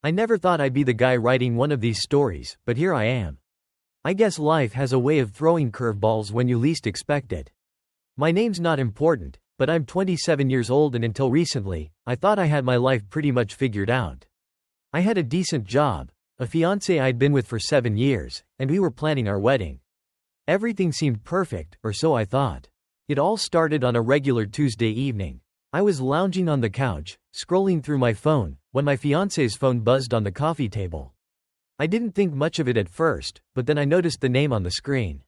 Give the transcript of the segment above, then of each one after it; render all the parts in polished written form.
I never thought I'd be the guy writing one of these stories, but here I am. I guess life has a way of throwing curveballs when you least expect it. My name's not important, but I'm 27 years old and until recently, I thought I had my life pretty much figured out. I had a decent job, a fiancé I'd been with for 7 years, and we were planning our wedding. Everything seemed perfect, or so I thought. It all started on a regular Tuesday evening. I was lounging on the couch, scrolling through my phone, when my fiancé's phone buzzed on the coffee table. I didn't think much of it at first, but then I noticed the name on the screen.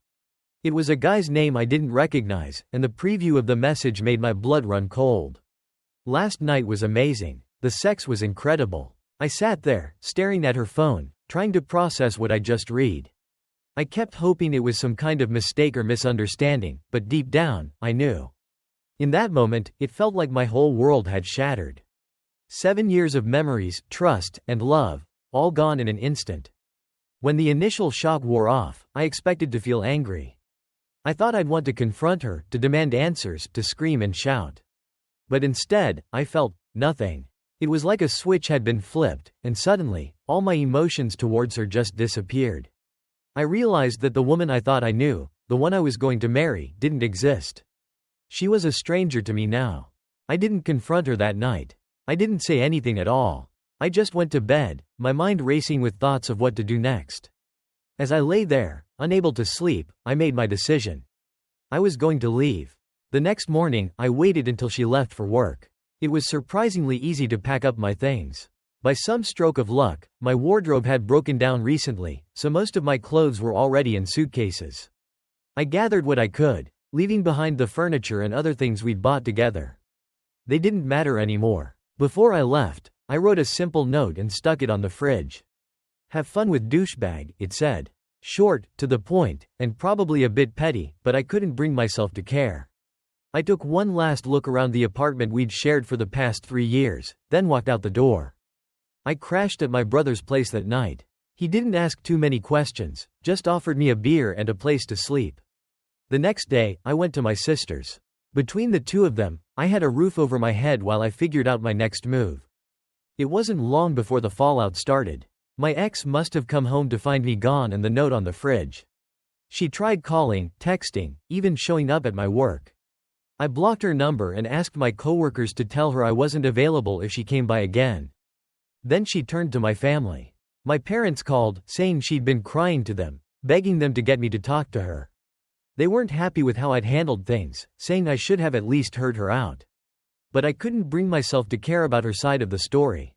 It was a guy's name I didn't recognize, and the preview of the message made my blood run cold. Last night was amazing. The sex was incredible. I sat there, staring at her phone, trying to process what I just read. I kept hoping it was some kind of mistake or misunderstanding, but deep down, I knew. In that moment, it felt like my whole world had shattered. 7 years of memories, trust, and love, all gone in an instant. When the initial shock wore off, I expected to feel angry. I thought I'd want to confront her, to demand answers, to scream and shout. But instead, I felt nothing. It was like a switch had been flipped, and suddenly, all my emotions towards her just disappeared. I realized that the woman I thought I knew, the one I was going to marry, didn't exist. She was a stranger to me now. I didn't confront her that night. I didn't say anything at all. I just went to bed, my mind racing with thoughts of what to do next. As I lay there, unable to sleep, I made my decision. I was going to leave. The next morning, I waited until she left for work. It was surprisingly easy to pack up my things. By some stroke of luck, my wardrobe had broken down recently, so most of my clothes were already in suitcases. I gathered what I could, leaving behind the furniture and other things we'd bought together. They didn't matter anymore. Before I left, I wrote a simple note and stuck it on the fridge. "Have fun with douchebag," it said. Short, to the point, and probably a bit petty, but I couldn't bring myself to care. I took one last look around the apartment we'd shared for the past 3 years, then walked out the door. I crashed at my brother's place that night. He didn't ask too many questions, just offered me a beer and a place to sleep. The next day, I went to my sister's. Between the two of them, I had a roof over my head while I figured out my next move. It wasn't long before the fallout started. My ex must have come home to find me gone and the note on the fridge. She tried calling, texting, even showing up at my work. I blocked her number and asked my coworkers to tell her I wasn't available if she came by again. Then she turned to my family. My parents called, saying she'd been crying to them, begging them to get me to talk to her. They weren't happy with how I'd handled things, saying I should have at least heard her out. But I couldn't bring myself to care about her side of the story.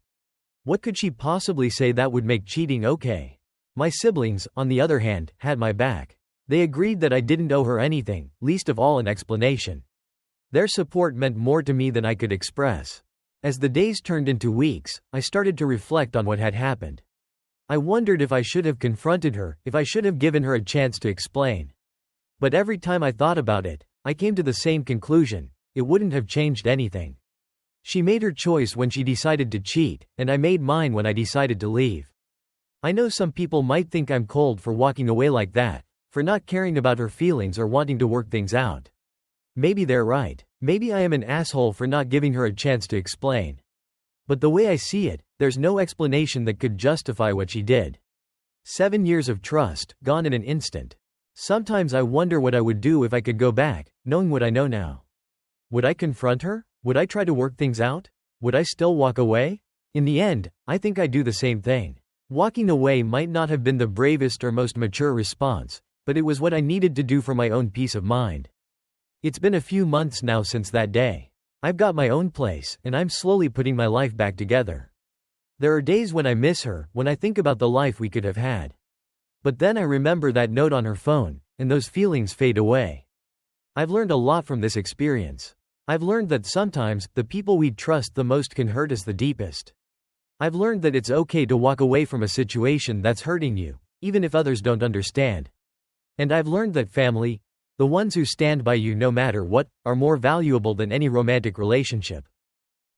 What could she possibly say that would make cheating okay? My siblings, on the other hand, had my back. They agreed that I didn't owe her anything, least of all an explanation. Their support meant more to me than I could express. As the days turned into weeks, I started to reflect on what had happened. I wondered if I should have confronted her, if I should have given her a chance to explain. But every time I thought about it, I came to the same conclusion: it wouldn't have changed anything. She made her choice when she decided to cheat, and I made mine when I decided to leave. I know some people might think I'm cold for walking away like that, for not caring about her feelings or wanting to work things out. Maybe they're right. Maybe I am an asshole for not giving her a chance to explain. But the way I see it, there's no explanation that could justify what she did. 7 years of trust, gone in an instant. Sometimes I wonder what I would do if I could go back, knowing what I know now. Would I confront her? Would I try to work things out? Would I still walk away? In the end, I think I'd do the same thing. Walking away might not have been the bravest or most mature response, but it was what I needed to do for my own peace of mind. It's been a few months now since that day. I've got my own place, and I'm slowly putting my life back together. There are days when I miss her, when I think about the life we could have had. But then I remember that note on her phone, and those feelings fade away. I've learned a lot from this experience. I've learned that sometimes, the people we trust the most can hurt us the deepest. I've learned that it's okay to walk away from a situation that's hurting you, even if others don't understand. And I've learned that family, the ones who stand by you no matter what, are more valuable than any romantic relationship.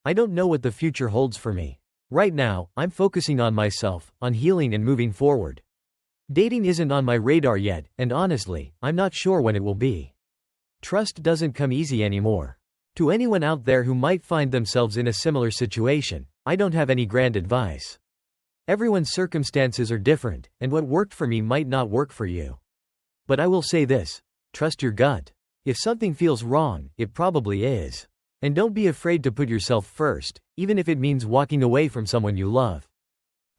I don't know what the future holds for me. Right now, I'm focusing on myself, on healing and moving forward. Dating isn't on my radar yet, and honestly, I'm not sure when it will be. Trust doesn't come easy anymore. To anyone out there who might find themselves in a similar situation, I don't have any grand advice. Everyone's circumstances are different, and what worked for me might not work for you. But I will say this: trust your gut. If something feels wrong, it probably is. And don't be afraid to put yourself first, even if it means walking away from someone you love.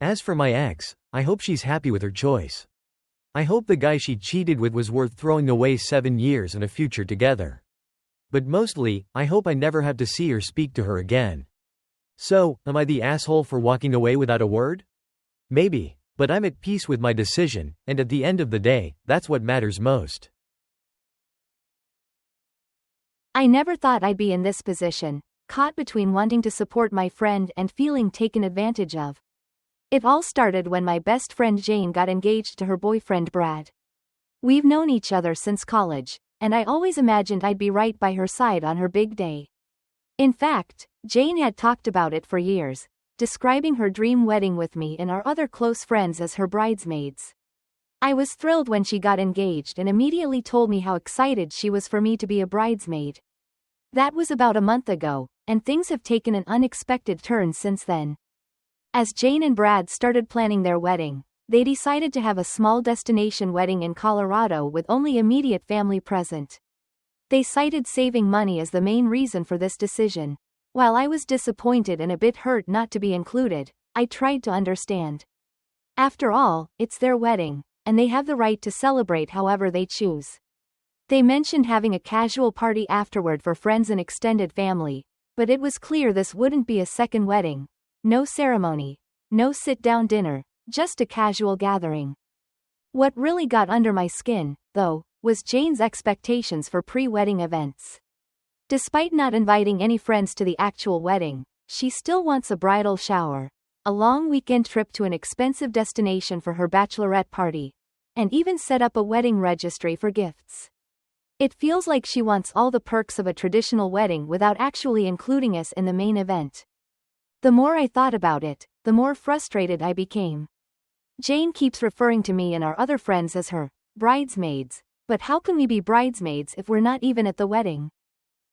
As for my ex, I hope she's happy with her choice. I hope the guy she cheated with was worth throwing away 7 years and a future together. But mostly, I hope I never have to see or speak to her again. So, am I the asshole for walking away without a word? Maybe, but I'm at peace with my decision, and at the end of the day, that's what matters most. I never thought I'd be in this position, caught between wanting to support my friend and feeling taken advantage of. It all started when my best friend Jane got engaged to her boyfriend Brad. We've known each other since college, and I always imagined I'd be right by her side on her big day. In fact, Jane had talked about it for years, describing her dream wedding with me and our other close friends as her bridesmaids. I was thrilled when she got engaged and immediately told me how excited she was for me to be a bridesmaid. That was about a month ago, and things have taken an unexpected turn since then. As Jane and Brad started planning their wedding, they decided to have a small destination wedding in Colorado with only immediate family present. They cited saving money as the main reason for this decision. While I was disappointed and a bit hurt not to be included, I tried to understand. After all, it's their wedding, and they have the right to celebrate however they choose. They mentioned having a casual party afterward for friends and extended family, but it was clear this wouldn't be a second wedding. No ceremony, no sit-down dinner, just a casual gathering. What really got under my skin, though, was Jane's expectations for pre-wedding events. Despite not inviting any friends to the actual wedding, she still wants a bridal shower, a long weekend trip to an expensive destination for her bachelorette party, and even set up a wedding registry for gifts. It feels like she wants all the perks of a traditional wedding without actually including us in the main event. The more I thought about it, the more frustrated I became. Jane keeps referring to me and our other friends as her bridesmaids, but how can we be bridesmaids if we're not even at the wedding?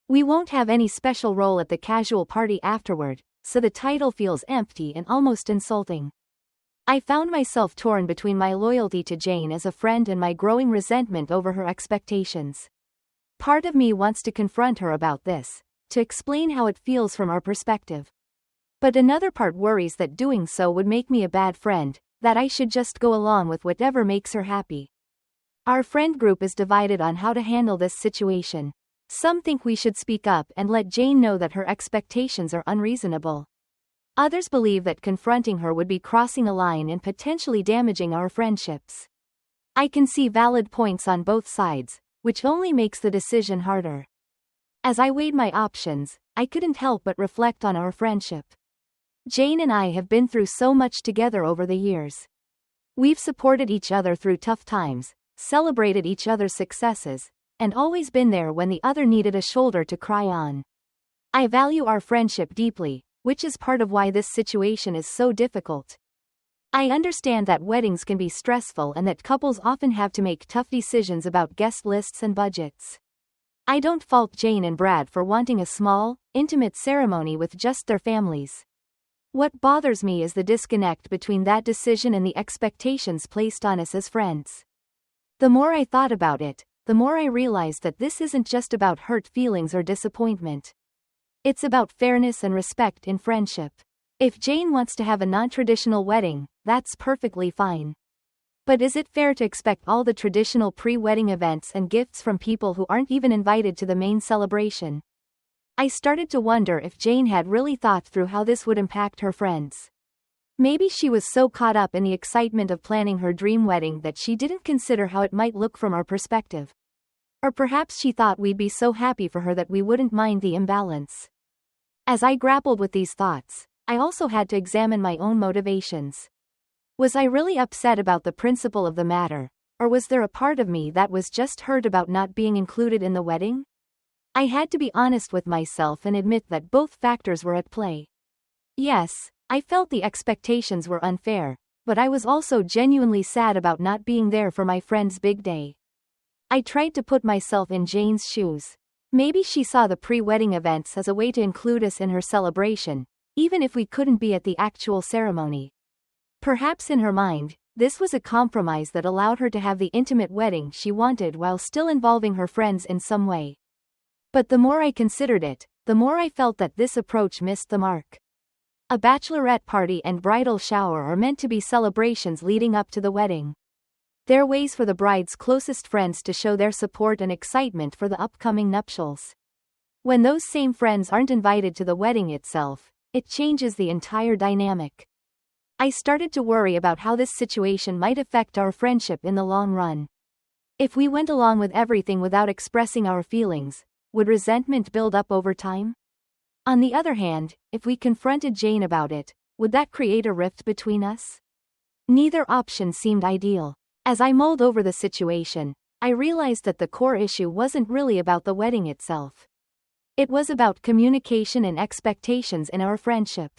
We won't have any special role at the casual party afterward, so the title feels empty and almost insulting. I found myself torn between my loyalty to Jane as a friend and my growing resentment over her expectations. Part of me wants to confront her about this, to explain how it feels from our perspective. But another part worries that doing so would make me a bad friend, that I should just go along with whatever makes her happy. Our friend group is divided on how to handle this situation. Some think we should speak up and let Jane know that her expectations are unreasonable. Others believe that confronting her would be crossing a line and potentially damaging our friendships. I can see valid points on both sides, which only makes the decision harder. As I weighed my options, I couldn't help but reflect on our friendship. Jane and I have been through so much together over the years. We've supported each other through tough times, celebrated each other's successes, and always been there when the other needed a shoulder to cry on. I value our friendship deeply, which is part of why this situation is so difficult. I understand that weddings can be stressful and that couples often have to make tough decisions about guest lists and budgets. I don't fault Jane and Brad for wanting a small, intimate ceremony with just their families. What bothers me is the disconnect between that decision and the expectations placed on us as friends. The more I thought about it, the more I realized that this isn't just about hurt feelings or disappointment. It's about fairness and respect in friendship. If Jane wants to have a non-traditional wedding, that's perfectly fine. But is it fair to expect all the traditional pre-wedding events and gifts from people who aren't even invited to the main celebration? I started to wonder if Jane had really thought through how this would impact her friends. Maybe she was so caught up in the excitement of planning her dream wedding that she didn't consider how it might look from our perspective. Or perhaps she thought we'd be so happy for her that we wouldn't mind the imbalance. As I grappled with these thoughts, I also had to examine my own motivations. Was I really upset about the principle of the matter, or was there a part of me that was just hurt about not being included in the wedding? I had to be honest with myself and admit that both factors were at play. Yes, I felt the expectations were unfair, but I was also genuinely sad about not being there for my friend's big day. I tried to put myself in Jane's shoes. Maybe she saw the pre-wedding events as a way to include us in her celebration, even if we couldn't be at the actual ceremony. Perhaps in her mind, this was a compromise that allowed her to have the intimate wedding she wanted while still involving her friends in some way. But the more I considered it, the more I felt that this approach missed the mark. A bachelorette party and bridal shower are meant to be celebrations leading up to the wedding. They're ways for the bride's closest friends to show their support and excitement for the upcoming nuptials. When those same friends aren't invited to the wedding itself, it changes the entire dynamic. I started to worry about how this situation might affect our friendship in the long run. If we went along with everything without expressing our feelings, would resentment build up over time? On the other hand, if we confronted Jane about it, would that create a rift between us? Neither option seemed ideal. As I mulled over the situation, I realized that the core issue wasn't really about the wedding itself. It was about communication and expectations in our friendship.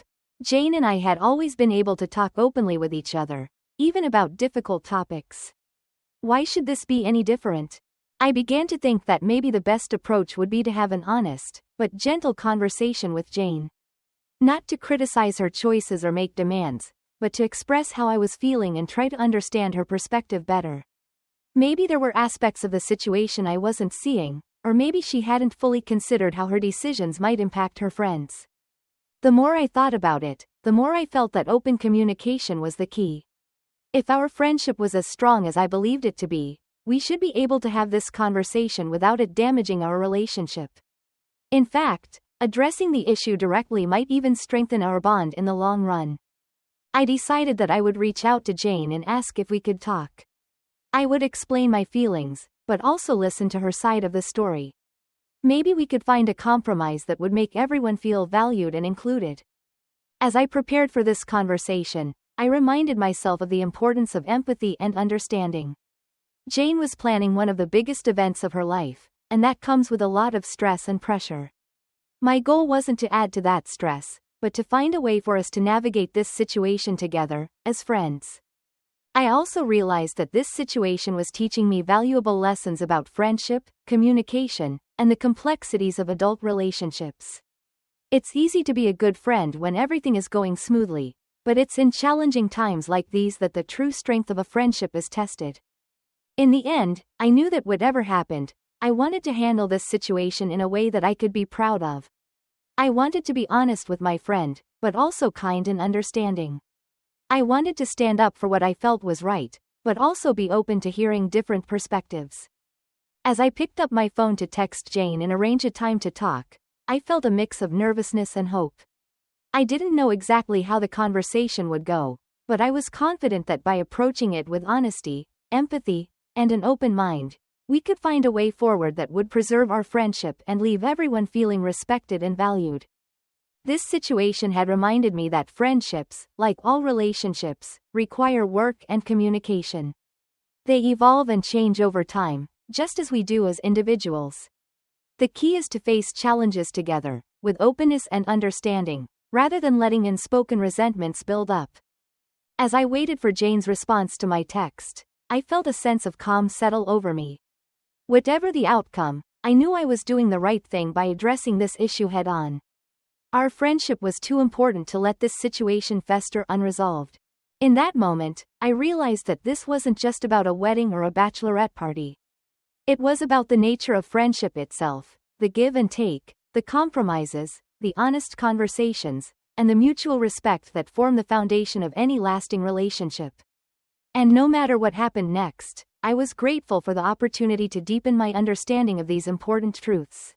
Jane and I had always been able to talk openly with each other, even about difficult topics. Why should this be any different? I began to think that maybe the best approach would be to have an honest, but gentle conversation with Jane. Not to criticize her choices or make demands, but to express how I was feeling and try to understand her perspective better. Maybe there were aspects of the situation I wasn't seeing, or maybe she hadn't fully considered how her decisions might impact her friends. The more I thought about it, the more I felt that open communication was the key. If our friendship was as strong as I believed it to be, we should be able to have this conversation without it damaging our relationship. In fact, addressing the issue directly might even strengthen our bond in the long run. I decided that I would reach out to Jane and ask if we could talk. I would explain my feelings, but also listen to her side of the story. Maybe we could find a compromise that would make everyone feel valued and included. As I prepared for this conversation, I reminded myself of the importance of empathy and understanding. Jane was planning one of the biggest events of her life, and that comes with a lot of stress and pressure. My goal wasn't to add to that stress, but to find a way for us to navigate this situation together, as friends. I also realized that this situation was teaching me valuable lessons about friendship, communication, and the complexities of adult relationships. It's easy to be a good friend when everything is going smoothly, but it's in challenging times like these that the true strength of a friendship is tested. In the end, I knew that whatever happened, I wanted to handle this situation in a way that I could be proud of. I wanted to be honest with my friend, but also kind and understanding. I wanted to stand up for what I felt was right, but also be open to hearing different perspectives. As I picked up my phone to text Jane and arrange a time to talk, I felt a mix of nervousness and hope. I didn't know exactly how the conversation would go, but I was confident that by approaching it with honesty, empathy, and an open mind, we could find a way forward that would preserve our friendship and leave everyone feeling respected and valued. This situation had reminded me that friendships, like all relationships, require work and communication. They evolve and change over time, just as we do as individuals. The key is to face challenges together, with openness and understanding, rather than letting unspoken resentments build up. As I waited for Jane's response to my text, I felt a sense of calm settle over me. Whatever the outcome, I knew I was doing the right thing by addressing this issue head-on. Our friendship was too important to let this situation fester unresolved. In that moment, I realized that this wasn't just about a wedding or a bachelorette party. It was about the nature of friendship itself, the give and take, the compromises, the honest conversations, and the mutual respect that form the foundation of any lasting relationship. And no matter what happened next, I was grateful for the opportunity to deepen my understanding of these important truths.